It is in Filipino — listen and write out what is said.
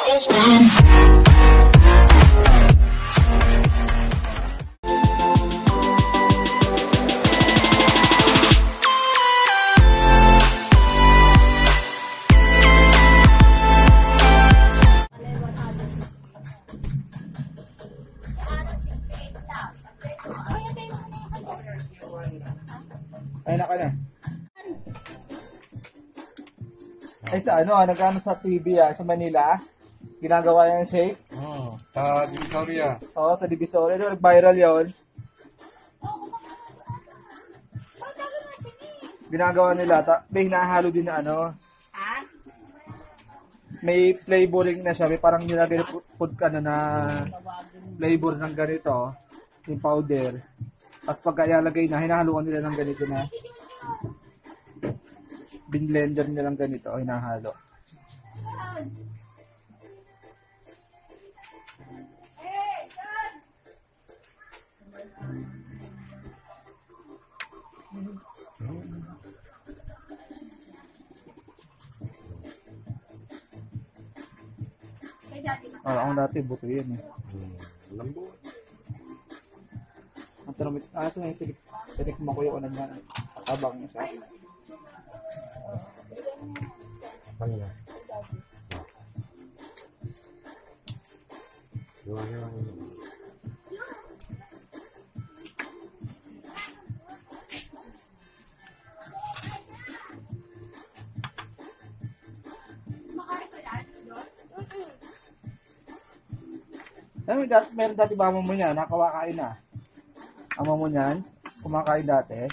Ay, naka na. Ay, sa ano, nagkano sa TV sa Manila? Ginagawa yung shake? Oo, sa Divisoria. Oo, sa Divisoria. Nag-viral yun. Ginagawa nila. May hinahalo din na ano. May flavoring na siya. May parang nilagay food ka na flavor ng ganito. Yung powder. Tapos pagka ilalagay na, hinahaluan nila ng ganito na. Binblender nila ng ganito. Hinahalo. Ang dati buto yan eh. Lambo. Ang tramit, sa na yung tinikman ko yung ano na katabang niya siya. Ano na? Yung meron dati ba mo niya, nakawakain na. Ama mo niyan, kumakain dati.